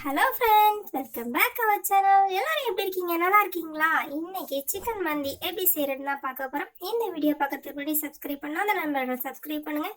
Hello friends, welcome back our channel. எல்லாரும் எப்படி இருக்கீங்க? நல்லா இருக்கீங்களா? இன்னைக்கு சிக்கன் மந்தி எப்படி செய்யறதுன்னு தான் பார்க்க போறோம். இந்த வீடியோ பார்க்கறதுக்கு முன்னாடி சப்ஸ்கிரைப் பண்ணாத நண்பர்கள் சப்ஸ்கிரைப் பண்ணுங்க.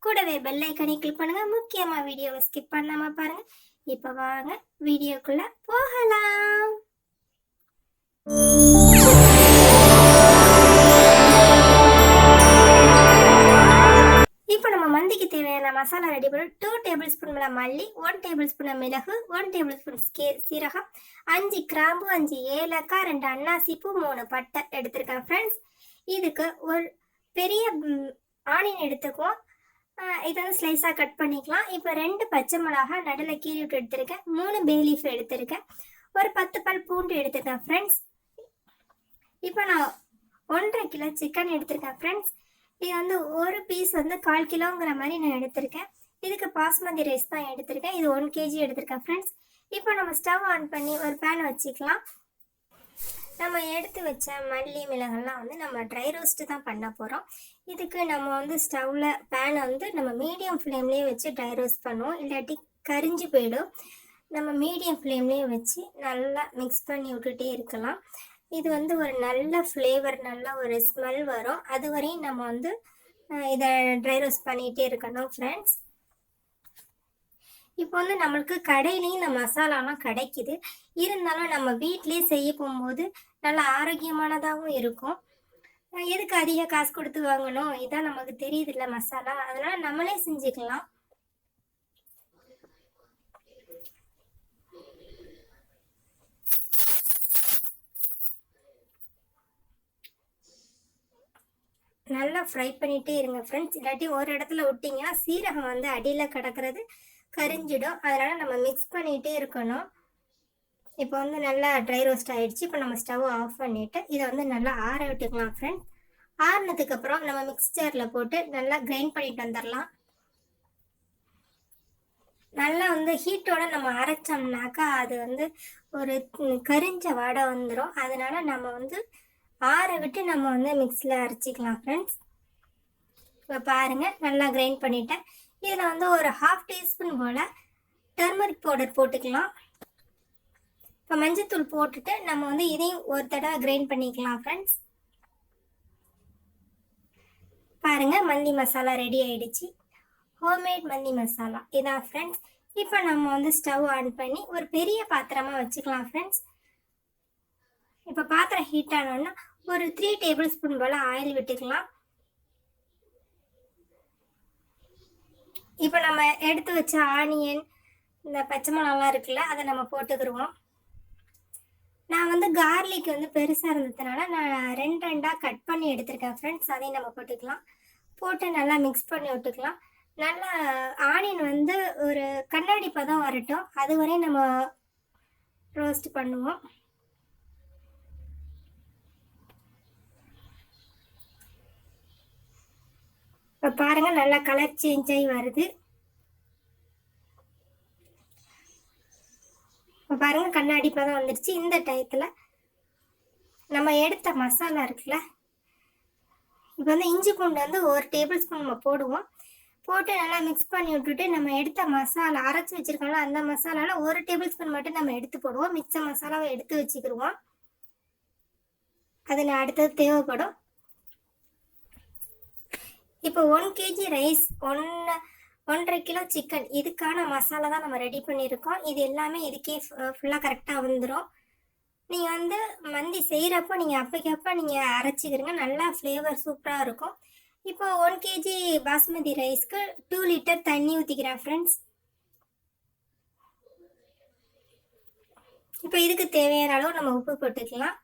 கூடவே பெல் ஐக்கனை கிளிக் பண்ணுங்க. முக்கியமா வீடியோவை ஸ்கிப் பண்ணாம பாருங்க. இப்போ வாங்க வீடியோக்குள்ள போகலாம். இப்போ நம்ம மந்திக்கு தேவையான மசாலா ரெடி பண்ணி 2 டேபிள் ஸ்பூன் மல்லி, 1 டேபிள் ஸ்பூன் மிளகு, 1 டேபிள் ஸ்பூன் சீரகம், 5 கிராம்பு, 5 ஏலக்காய், 2 அன்னாசி பூ, 3 பட்டை எடுத்திருக்கேன் ஃப்ரெண்ட்ஸ். இதுக்கு ஒரு பெரிய ஆனியன் எடுத்துக்குவோம். இதை வந்து ஸ்லைஸாக கட் பண்ணிக்கலாம். இப்போ 2 பச்சை மிளகாய் நடுவில் கீறி விட்டு எடுத்திருக்கேன். 3 பே லீஃப் எடுத்திருக்கேன். ஒரு 10 பல் பூண்டு எடுத்திருக்கேன் ஃப்ரெண்ட்ஸ். இப்போ நான் 1.5 கிலோ சிக்கன் எடுத்திருக்கேன் ஃப்ரெண்ட்ஸ். இது வந்து ஒரு பீஸ் வந்து 1/4 கிலோங்கிற மாதிரி நான் எடுத்திருக்கேன். இதுக்கு பாஸ்மதி ரைஸ் தான் எடுத்திருக்கேன். இது 1 kg எடுத்திருக்கேன் ஃப்ரெண்ட்ஸ். இப்போ நம்ம ஸ்டவ் ஆன் பண்ணி ஒரு பேன் வச்சுக்கலாம். நம்ம எடுத்து வச்ச மல்லி மிளகெல்லாம் வந்து நம்ம ட்ரை ரோஸ்ட்டு தான் பண்ண போகிறோம். இதுக்கு நம்ம வந்து ஸ்டவ்வில் பேனை வந்து நம்ம மீடியம் ஃப்ளேம்லேயே வச்சு ட்ரை ரோஸ்ட் பண்ணுவோம், இல்லாட்டி கரிஞ்சு போயிடும். நம்ம மீடியம் ஃப்ளேம்லேயே வச்சு நல்லா மிக்ஸ் பண்ணி விட்டுட்டே இருக்கலாம். இது வந்து ஒரு நல்ல ஃப்ளேவர், நல்ல ஒரு ஸ்மெல் வரும். அது வரையும் நம்ம வந்து இதை ட்ரை ரோஸ்ட் பண்ணிகிட்டே இருக்கணும் ஃப்ரெண்ட்ஸ். இப்போ வந்து நம்மளுக்கு கடையிலையும் இந்த மசாலாலாம் கிடைக்குது. இருந்தாலும் நம்ம வீட்லேயே செய்ய போகும்போது நல்லா ஆரோக்கியமானதாகவும் இருக்கும். எதுக்கு அதிக காசு கொடுத்து வாங்கணும்? இதான் நமக்கு தெரியுது இல்லை மசாலா, அதனால நம்மளே செஞ்சுக்கலாம். நல்லா ஃப்ரை பண்ணிகிட்டே இருங்க ஃப்ரெண்ட்ஸ். இல்லாட்டி ஒரு இடத்துல விட்டிங்கன்னா சீரகம் வந்து அடியில் கிடக்கிறது கரிஞ்சிடும். அதனால் நம்ம மிக்ஸ் பண்ணிகிட்டே இருக்கணும். இப்போ வந்து நல்லா ட்ரை ரோஸ்ட் ஆகிடுச்சு. இப்போ நம்ம ஸ்டவ் ஆஃப் பண்ணிவிட்டு இதை வந்து நல்லா ஆற விட்டுக்கலாம் ஃப்ரெண்ட்ஸ். ஆறினதுக்கப்புறம் நம்ம மிக்சரில் போட்டு நல்லா கிரைண்ட் பண்ணிட்டு வந்துடலாம். நல்லா வந்து ஹீட்டோட நம்ம அரைச்சோம்னாக்கா அது வந்து ஒரு கரிஞ்ச வாடை வந்துடும். அதனால நம்ம வந்து ஆற விட்டு நம்ம வந்து மிக்ஸியில் அரைச்சிக்கலாம் ஃப்ரெண்ட்ஸ். இப்போ பாருங்கள், நல்லா கிரைண்ட் பண்ணிட்டேன். இதில் வந்து ஒரு 1/2 டீஸ்பூன் போல் டர்மரிக் பவுடர் போட்டுக்கலாம். இப்போ மஞ்சத்தூள் போட்டுட்டு நம்ம வந்து இதையும் ஒரு தடவை கிரைண்ட் பண்ணிக்கலாம் ஃப்ரெண்ட்ஸ். பாருங்கள், மந்தி மசாலா ரெடி ஆகிடுச்சு. ஹோம்மேட் மந்தி மசாலா இதான் ஃப்ரெண்ட்ஸ். இப்போ நம்ம வந்து ஸ்டவ் ஆன் பண்ணி ஒரு பெரிய பாத்திரமாக வச்சுக்கலாம் ஃப்ரெண்ட்ஸ். இப்போ பாத்திரம் ஹீட் ஆனோன்னா ஒரு 3 டேபிள் ஸ்பூன் போல் ஆயில் விட்டுக்கலாம். இப்போ நம்ம எடுத்து வச்ச ஆனியன், இந்த பச்சை மிளகாலாம் இருக்குல்ல, அதை நம்ம போட்டுக்கிடுவோம். நான் வந்து கார்லிக் வந்து பெருசாக இருந்ததுனால நான் 2 கட் பண்ணி எடுத்திருக்கேன் ஃப்ரெண்ட்ஸ். அதையும் நம்ம போட்டுக்கலாம். போட்டு நல்லா மிக்ஸ் பண்ணி விட்டுக்கலாம். நல்லா ஆனியன் வந்து ஒரு கண்ணாடி பதம் வரட்டும், அது வரையும் நம்ம ரோஸ்ட் பண்ணுவோம். இப்போ பாருங்கள், நல்லா கலர் சேஞ்ச் ஆகி வருது. இப்போ பாருங்கள், கண்ணாடி பதம் வந்துடுச்சு. இந்த டயத்தில் நம்ம எடுத்த மசாலா இருக்குல்ல, இப்போ வந்து இஞ்சி பூண்டு வந்து 1 டேபிள் ஸ்பூன் நம்ம போடுவோம். போட்டு நல்லா மிக்ஸ் பண்ணி விட்டுட்டு நம்ம எடுத்த மசாலா அரைச்சி வச்சுருக்கோம்ல, அந்த மசாலாவில் 1 டேபிள் ஸ்பூன் மட்டும் நம்ம எடுத்து போடுவோம். மிச்ச மசாலாவை எடுத்து வச்சுக்கிடுவோம். அது அடுத்தது தேவைப்படும். இப்போ 1 kg ரைஸ், 1.5 கிலோ சிக்கன், இதுக்கான மசாலா தான் நம்ம ரெடி பண்ணியிருக்கோம். இது எல்லாமே இதுக்கே ஃபுல்லாக கரெக்டாக வந்துடும். நீங்கள் வந்து மந்தி செய்கிறப்போ நீங்கள் அப்போக்கப்போ நீங்கள் அரைச்சிக்கிறீங்க, நல்லா ஃப்ளேவர் சூப்பராக இருக்கும். இப்போ 1 kg பாஸ்மதி ரைஸ்க்கு 2 லிட்டர் தண்ணி ஊற்றிக்கிறேன் ஃப்ரெண்ட்ஸ். இப்போ இதுக்கு தேவையான அளவு நம்ம உப்பு போட்டுக்கலாம்.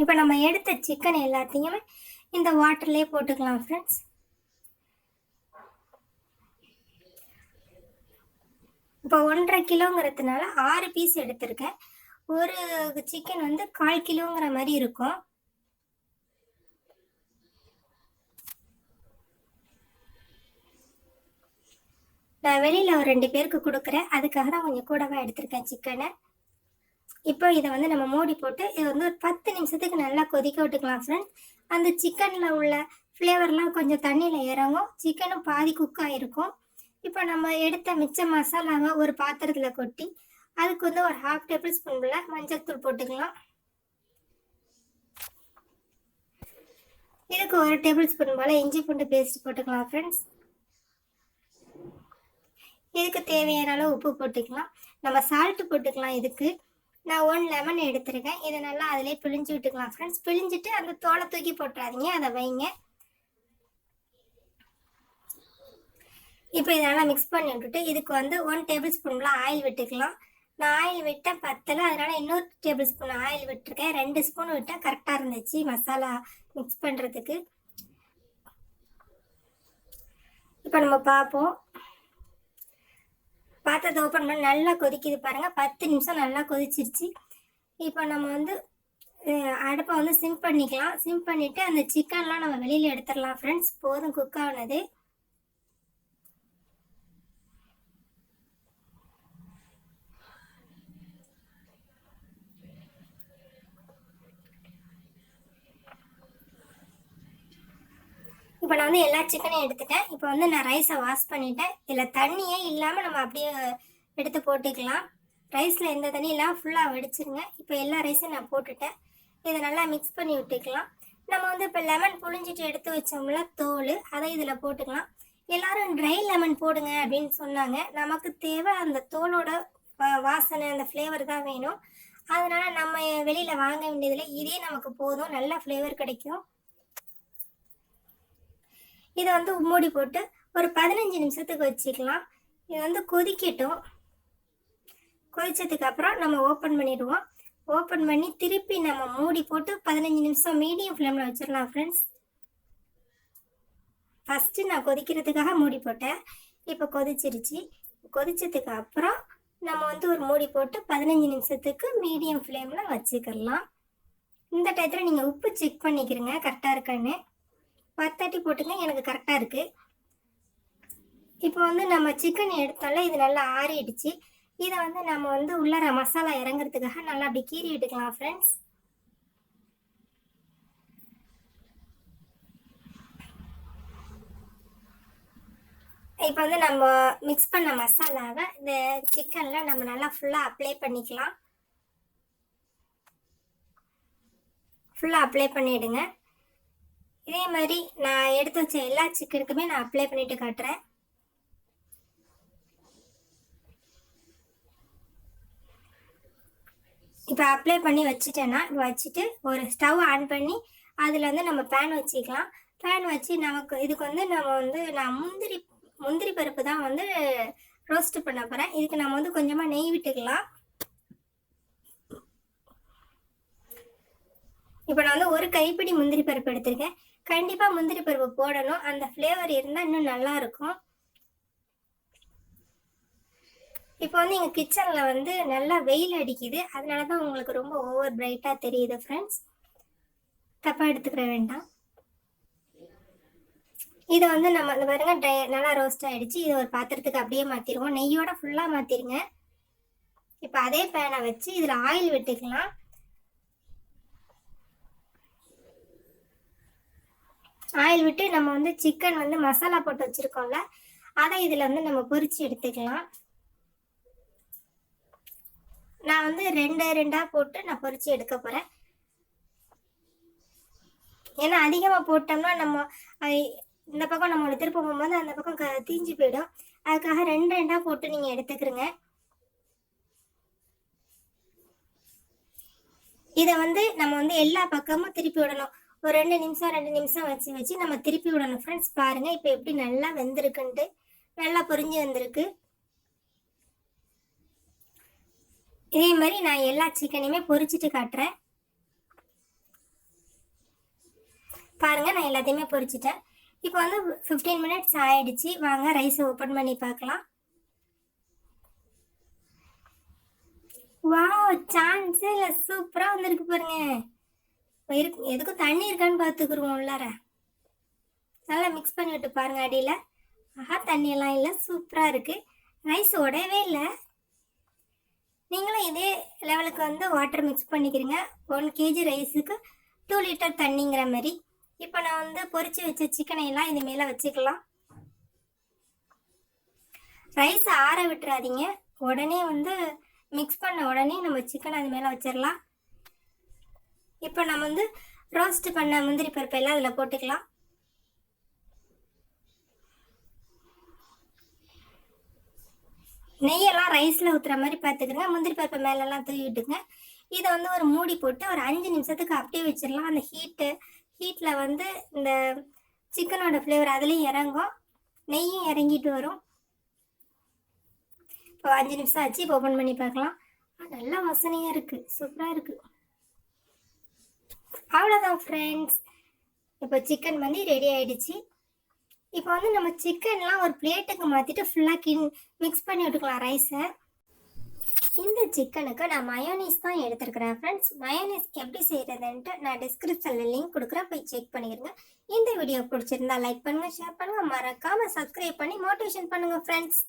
இப்போ நம்ம எடுத்த சிக்கன் எல்லாத்தையுமே இந்த வாட்டர்லேயே போட்டுக்கலாம் ஃப்ரெண்ட்ஸ். இப்போ 1.5 கிலோங்கிறதுனால 6 பீஸ் எடுத்திருக்கேன். ஒரு சிக்கன் வந்து 1/4 கிலோங்கிற மாதிரி இருக்கும். நான் வெளியில் ஒரு 2 பேருக்கு கொடுக்குறேன், அதுக்காக தான் கொஞ்சம் கூடவா எடுத்திருக்கேன் சிக்கனை. இப்போ இதை வந்து நம்ம மூடி போட்டு இது வந்து ஒரு 10 நிமிஷத்துக்கு நல்லா கொதிக்க விட்டுக்கலாம் ஃப்ரெண்ட்ஸ். அந்த சிக்கனில் உள்ள ஃப்ளேவர்லாம் கொஞ்சம் தண்ணியில் இறங்கும். சிக்கனும் பாதி குக் ஆகிருக்கும். இப்போ நம்ம எடுத்த மிச்ச மசாலாவை ஒரு பாத்திரத்தில் கொட்டி அதுக்கு வந்து ஒரு 1/2 டேபிள் ஸ்பூன் போல் மஞ்சள் தூள் போட்டுக்கலாம். இதுக்கு 1 டேபிள் ஸ்பூன் போல் இஞ்சி பூண்டு பேஸ்ட் போட்டுக்கலாம் ஃப்ரெண்ட்ஸ். இதுக்கு தேவையான அளவு உப்பு போட்டுக்கலாம். நம்ம சால்ட்டு போட்டுக்கலாம். இதுக்கு நான் 1 லெமன் எடுத்துருக்கேன். இதை நல்லா அதிலே பிழிஞ்சு விட்டுக்கலாம் ஃப்ரெண்ட்ஸ். பிழிஞ்சிட்டு அந்த தோலை தூக்கி போட்டுறாதீங்க, அதை வைங்க. இப்போ இதெல்லாம் மிக்ஸ் பண்ணி விட்டுட்டு இதுக்கு வந்து 1 டேபிள் ஸ்பூன் ஆயில் விட்டுக்கலாம். நான் ஆயில் விட்டேன் பத்தலை, அதனால இன்னொரு டேபிள் ஸ்பூன் ஆயில் விட்டுருக்கேன். 2 ஸ்பூன் விட்டேன், கரெக்டாக இருந்துச்சு மசாலா மிக்ஸ் பண்ணுறதுக்கு. இப்போ நம்ம பார்ப்போம். பாத்திரத்தை ஓப்பன் பண்ணி நல்லா கொதிக்குது பாருங்கள். 10 நிமிஷம் நல்லா கொதிச்சிருச்சு. இப்போ நம்ம வந்து அடுப்பை வந்து சிம் பண்ணிக்கலாம். சிம் பண்ணிவிட்டு அந்த சிக்கன்லாம் நம்ம வெளியில் எடுத்துடலாம் ஃப்ரெண்ட்ஸ். போதும் குக் ஆனது. இப்போ நான் வந்து எல்லா சிக்கனையும் எடுத்துட்டேன். இப்போ வந்து நான் ரைஸை வாஷ் பண்ணிட்டேன். இதில் தண்ணியே இல்லாமல் நம்ம அப்படியே எடுத்து போட்டுக்கலாம். ரைஸில் எந்த தண்ணி இல்லாமல் ஃபுல்லாக வடிச்சிருங்க. இப்போ எல்லா ரைஸையும் நான் போட்டுட்டேன். இதை நல்லா மிக்ஸ் பண்ணி விட்டுக்கலாம். நம்ம வந்து இப்போ லெமன் புழிஞ்சிட்டு எடுத்து வச்சோம்ல தோல், அதை இதில் போட்டுக்கலாம். எல்லாரும் ட்ரை லெமன் போடுங்க அப்படின்னு சொன்னாங்க. நமக்கு தேவை அந்த தோலோட வாசனை, அந்த ஃப்ளேவர் தான் வேணும். அதனால் நம்ம வெளியில் வாங்க வேண்டியதில்லை. இதே நமக்கு போதும், நல்ல ஃப்ளேவர் கிடைக்கும். இதை வந்து மூடி போட்டு ஒரு 15 நிமிஷத்துக்கு வச்சுக்கலாம். இது வந்து கொதிக்கட்டும். கொதிச்சதுக்கு அப்புறம் நம்ம ஓப்பன் பண்ணிடுவோம். ஓப்பன் பண்ணி திருப்பி நம்ம மூடி போட்டு 15 நிமிஷம் மீடியம் ஃப்ளேமில் வச்சிடலாம் ஃப்ரெண்ட்ஸ். ஃபஸ்ட்டு நான் கொதிக்கிறதுக்காக மூடி போட்டேன். இப்போ கொதிச்சிருச்சு. கொதிச்சதுக்கு அப்புறம் நம்ம வந்து ஒரு மூடி போட்டு 15 நிமிஷத்துக்கு மீடியம் ஃப்ளேமில் வச்சுக்கலாம். இந்த டயத்தில் நீங்கள் உப்பு செக் பண்ணிக்கிறங்க கரெக்டாக இருக்கான்னு. 10 போட்டுங்க, எனக்கு கரெக்டாக இருக்குது. இப்போ வந்து நம்ம சிக்கன் எடுத்தால இது நல்லா ஆறிடுச்சு. இதை வந்து நம்ம வந்து உள்ளார மசாலா இறங்குறதுக்காக நல்லா அப்படி கீறி விட்டுக்கலாம் ஃப்ரெண்ட்ஸ். இப்போ வந்து நம்ம மிக்ஸ் பண்ண மசாலாவை இந்த சிக்கனில் நம்ம நல்லா ஃபுல்லாக அப்ளை பண்ணிக்கலாம். ஃபுல்லாக அப்ளை பண்ணிவிடுங்க. இதே மாதிரி நான் எடுத்து வச்ச எல்லா சிக்கனுக்குமே நான் அப்ளை பண்ணிட்டு காட்டுறேன். இப்போ அப்ளை பண்ணி வச்சுட்டேன்னா வச்சுட்டு ஒரு ஸ்டவ் ஆன் பண்ணி அதில் வந்து நம்ம பேன் வச்சுக்கலாம். பேன் வச்சு நமக்கு இதுக்கு வந்து நான் முந்திரி பருப்பு தான் வந்து ரோஸ்ட் பண்ண போகிறேன். இதுக்கு நம்ம வந்து கொஞ்சமாக நெய் விட்டுக்கலாம். இப்போ நான் வந்து ஒரு கைப்பிடி முந்திரி பருப்பு எடுத்திருக்கேன். கண்டிப்பாக முந்திரி பருப்பு போடணும், அந்த ஃப்ளேவர் இருந்தால் இன்னும் நல்லா இருக்கும். இப்போ வந்து எங்கள் கிச்சனில் வந்து நல்லா வெயில் அடிக்குது, அதனால தான் உங்களுக்கு ரொம்ப ஓவர் பிரைட்டாக தெரியுது ஃப்ரெண்ட்ஸ். தப்பாக எடுத்துக்கிற வேண்டாம். இதை வந்து நம்ம இந்த பாருங்க நல்லா ரோஸ்ட் ஆகிடுச்சு. இதை ஒரு பாத்திரத்துக்கு அப்படியே மாற்றிடுவோம். நெய்யோட ஃபுல்லாக மாற்றிடுங்க. இப்போ அதே பேனை வச்சு இதில் ஆயில் விட்டுக்கலாம். ஆயில் விட்டு நம்ம வந்து சிக்கன் வந்து மசாலா போட்டு வச்சுருக்கோம்ல, அதை இதில் வந்து நம்ம பொரிச்சு எடுத்துக்கலாம். நான் வந்து 2 போட்டு நான் பொரிச்சு எடுக்க போகிறேன். ஏன்னா அதிகமாக போட்டோம்னா நம்ம இந்த பக்கம் நம்ம திருப்ப போகும்போது அந்த பக்கம் தீஞ்சு போயிடும். அதுக்காக 2 போட்டு நீங்கள் எடுத்துக்கிறங்க. இதை வந்து நம்ம வந்து எல்லா பக்கமும் திருப்பி விடணும். ஒரு 2 நிமிஷம் வச்சு நம்ம திருப்பி விடணும் ஃப்ரெண்ட்ஸ். பாருங்கள் இப்போ எப்படி நல்லா வெந்திருக்குன்ட்டு, நல்லா பொரிஞ்சு வந்திருக்கு. இதே மாதிரி நான் எல்லா சிக்கனையுமே பொரிச்சிட்டு காட்டுறேன். பாருங்கள் நான் எல்லாத்தையுமே பொரிச்சிட்டேன். இப்போ வந்து 15 மினிட்ஸ் ஆயிடுச்சு. வாங்க ரைஸை ஓப்பன் பண்ணி பார்க்கலாம். வாவ், சான்ஸே இல்லை, சூப்பராக வந்திருக்கு பாருங்க. எதுக்கும் தண்ணி இருக்கான்னு பார்த்துக்குருவோம் உள்ளார. நல்லா மிக்ஸ் பண்ணி விட்டு பாருங்கள் அடியில். ஆஹா, தண்ணியெல்லாம் இல்லை, சூப்பராக இருக்குது. ரைஸ் உடையவே இல்லை. நீங்களும் இதே லெவலுக்கு வந்து வாட்டர் மிக்ஸ் பண்ணிக்கிறீங்க. 1 kg ரைஸுக்கு 2 லிட்டர் தண்ணிங்கிற மாதிரி. இப்போ நான் வந்து பொரிச்சு வச்ச சிக்கனை எல்லாம் இது மேலே வச்சுக்கலாம். ரைஸ் ஆற விட்டுறாதீங்க. உடனே வந்து மிக்ஸ் பண்ண உடனே நம்ம சிக்கன் அது மேலே வச்சிடலாம். இப்போ நம்ம வந்து ரோஸ்ட் பண்ண முந்திரி பருப்பு எல்லாம் அதில் போட்டுக்கலாம். நெய்யெல்லாம் ரைஸில் ஊற்றுற மாதிரி பார்த்துக்கிறங்க. முந்திரி பருப்பு மேலெல்லாம் தூவி விட்டுங்க. இதை வந்து ஒரு மூடி போட்டு ஒரு 5 நிமிஷத்துக்கு அப்படியே வச்சிடலாம். அந்த ஹீட்டில் வந்து இந்த சிக்கனோட ஃப்ளேவர் அதுலேயும் இறங்கும், நெய்யும் இறங்கிட்டு வரும். இப்போ 5 நிமிஷம் ஆச்சு. இப்போ ஓப்பன் பண்ணி பார்க்கலாம். நல்லா வாசனையாக இருக்குது, சூப்பராக இருக்குது. அவ்வளோதான் ஃப்ரெண்ட்ஸ், இப்போ சிக்கன் வந்து ரெடி ஆகிடுச்சு. இப்போ வந்து நம்ம சிக்கன்லாம் ஒரு பிளேட்டுக்கு மாற்றிட்டு ஃபுல்லாக மிக்ஸ் பண்ணி விட்டுக்கலாம் ரைஸை. இந்த சிக்கனுக்கு நான் மயோனைஸ் தான் எடுத்துருக்கிறேன் ஃப்ரெண்ட்ஸ். மயோனைஸ்க்கு எப்படி செய்கிறதுன்ட்டு நான் டிஸ்கிரிப்ஷனில் லிங்க் கொடுக்குறேன், போய் செக் பண்ணிடுங்க. இந்த வீடியோ பிடிச்சிருந்தா லைக் பண்ணுங்கள், ஷேர் பண்ணுங்கள், மறக்காமல் சப்ஸ்கிரைப் பண்ணி மோட்டிவேஷன் பண்ணுங்கள் ஃப்ரெண்ட்ஸ்.